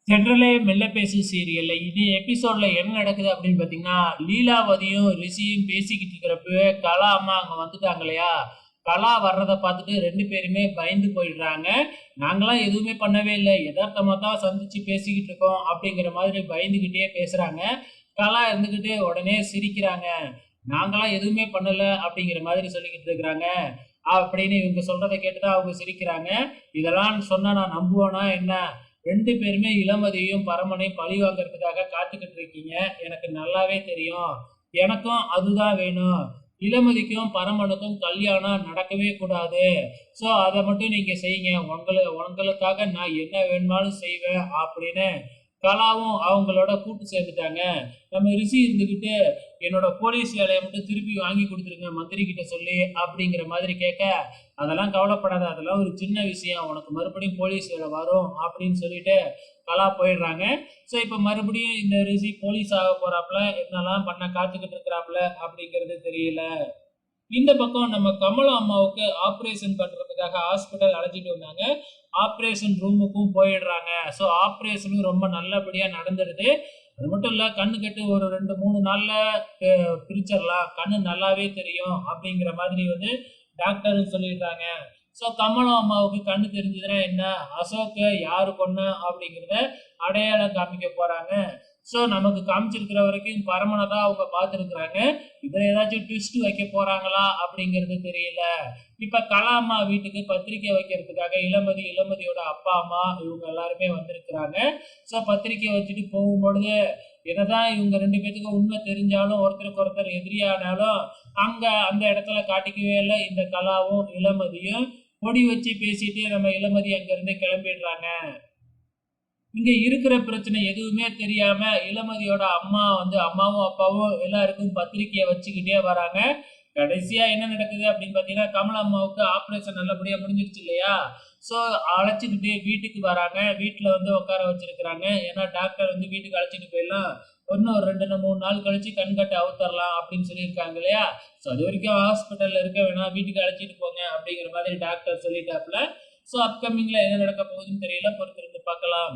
ஜென்ரலே மெல்ல பேசு சீரியல்ல இது எபிசோட்ல என்ன நடக்குது அப்படின்னு பார்த்தீங்கன்னா, லீலாவதியும் ரிஷியும் பேசிக்கிட்டு இருக்கிறப்பவே கலா அம்மா அங்க வந்துட்டாங்க இல்லையா? கலா வர்றத பார்த்துட்டு 2 பேருமே பயந்து போயிடுறாங்க. நாங்கலாம் எதுவுமே பண்ணவே இல்ல. எதார்த்தமா தான் சந்திச்சு பேசிக்கிட்டு இருக்கோம் அப்படிங்கிற மாதிரி பயந்துகிட்டே பேசுறாங்க. கலா இருந்துகிட்டு உடனே சிரிக்கிறாங்க. நாங்கலாம் எதுவுமே பண்ணல அப்படிங்கிற மாதிரி சொல்லிக்கிட்டு இருக்கிறாங்க. அப்படின்னு இவங்க சொல்றத கேட்டு தான் அவங்க சிரிக்கிறாங்க. இதெல்லாம் சொன்னா நான் நம்புவேனா என்ன? 2 பேருமே இளமதியையும், பரமனையும் பழி வாங்குறதுக்காக காத்துக்கிட்டு இருக்கீங்க. எனக்கு நல்லாவே தெரியும். எனக்கும் அதுதான் வேணும். இளமதிக்கும், பரமனுக்கும் கல்யாணம் நடக்கவே கூடாது. ஸோ அத மட்டும் நீங்க செய்யுங்க. உங்களுக்காக நான் என்ன வேணுமானாலும் செய்வேன் அப்படின்னு கலாவும் அவங்களோட கூட்டு சேர்ந்துட்டாங்க. நம்ம ரிஷி இருந்துகிட்டு, என்னோட போலீஸ் வேலைய மட்டும் திருப்பி வாங்கி குடுத்துருங்க மந்திரி கிட்ட சொல்லி அப்படிங்கிற மாதிரி கேட்க, அதெல்லாம் கவலைப்படாத. அதெல்லாம் ஒரு சின்ன விஷயம். உனக்கு மறுபடியும் போலீஸ் வேலை வரும் அப்படின்னு சொல்லிட்டு கலா போயிடுறாங்க. ஸோ இப்ப மறுபடியும் இந்த ரிஷி போலீஸ் ஆக போறாப்ல. என்னலாம் பண்ண காத்துக்கிட்டு இருக்கிறாப்ல அப்படிங்கிறது தெரியல. இந்த பக்கம் நம்ம கமலா அம்மாவுக்கு ஆப்ரேஷன் பண்றதுக்காக ஹாஸ்பிட்டல் அழைச்சிட்டு வந்தாங்க. ஆப்ரேஷன் ரூமுக்கும் போயிடுறாங்க. ஸோ ஆப்ரேஷனும் ரொம்ப நல்லபடியா நடந்துடுது. அது மட்டும் இல்ல, கண்ணு கெட்டு ஒரு 2, 3 நாள்ல பிரிச்சிரலாம். கண்ணு நல்லாவே தெரியும் அப்படிங்கிற மாதிரி வந்து டாக்டரும் சொல்லிடுறாங்க. ஸோ கமலா அம்மாவுக்கு கண்ணு தெரிஞ்சதுன்னா என்ன? அசோக்க யாரு கொன்னா அப்படிங்கிறத அடையாளம் காமிக்க போறாங்க. ஸோ நமக்கு காமிச்சிருக்கிற வரைக்கும் பரமனை தான் அவங்க பார்த்துருக்குறாங்க. இதுல ஏதாச்சும் ட்விஸ்ட் வைக்க போறாங்களா அப்படிங்கிறது தெரியல. இப்ப கலாம்மா வீட்டுக்கு பத்திரிக்கை வைக்கிறதுக்காக இளமதியோட அப்பா அம்மா இவங்க எல்லாருமே வந்திருக்கிறாங்க. ஸோ பத்திரிக்கை வச்சுட்டு போகும்பொழுது என்னதான் இவங்க 2 பேத்துக்கும் உண்மை தெரிஞ்சாலும் ஒருத்தருக்கு ஒருத்தர் எதிரியானாலும் அங்க அந்த இடத்துல காட்டிக்கவே இல்லை இந்த கலாவும் இளமதியும். பொடி வச்சு பேசிட்டு நம்ம இளமதி அங்கிருந்து கிளம்பிடுறாங்க. இங்க இருக்கிற பிரச்சனை எதுவுமே தெரியாம இளமதியோட அம்மா வந்து அம்மாவும் அப்பாவும் எல்லாருக்கும் பத்திரிக்கையை வச்சுக்கிட்டே வராங்க. கடைசியா என்ன நடக்குது அப்படின்னு பாத்தீங்கன்னா, கமலா அம்மாவுக்கு ஆபரேஷன் நல்லபடியா முடிஞ்சிருச்சு இல்லையா? சோ அழைச்சிக்கிட்டு வீட்டுக்கு வராங்க. வீட்டுல வந்து உட்கார வச்சிருக்கிறாங்க. ஏன்னா டாக்டர் வந்து வீட்டுக்கு அழைச்சிட்டு போயிடலாம், இன்னும் ஒரு 2 3 நாள் கழிச்சு கண்கட்டை அவுத்தரலாம் அப்படின்னு சொல்லியிருக்காங்க இல்லையா? சோ அது வரைக்கும் ஹாஸ்பிட்டல்ல இருக்க வேணாம், வீட்டுக்கு அழைச்சிட்டு போங்க அப்படிங்கிற மாதிரி டாக்டர் சொல்லிட்டாப்ல. சோ அப்கமிங்ல என்ன நடக்க போகுதுன்னு தெரியல, பொறுத்திருந்து பார்க்கலாம்.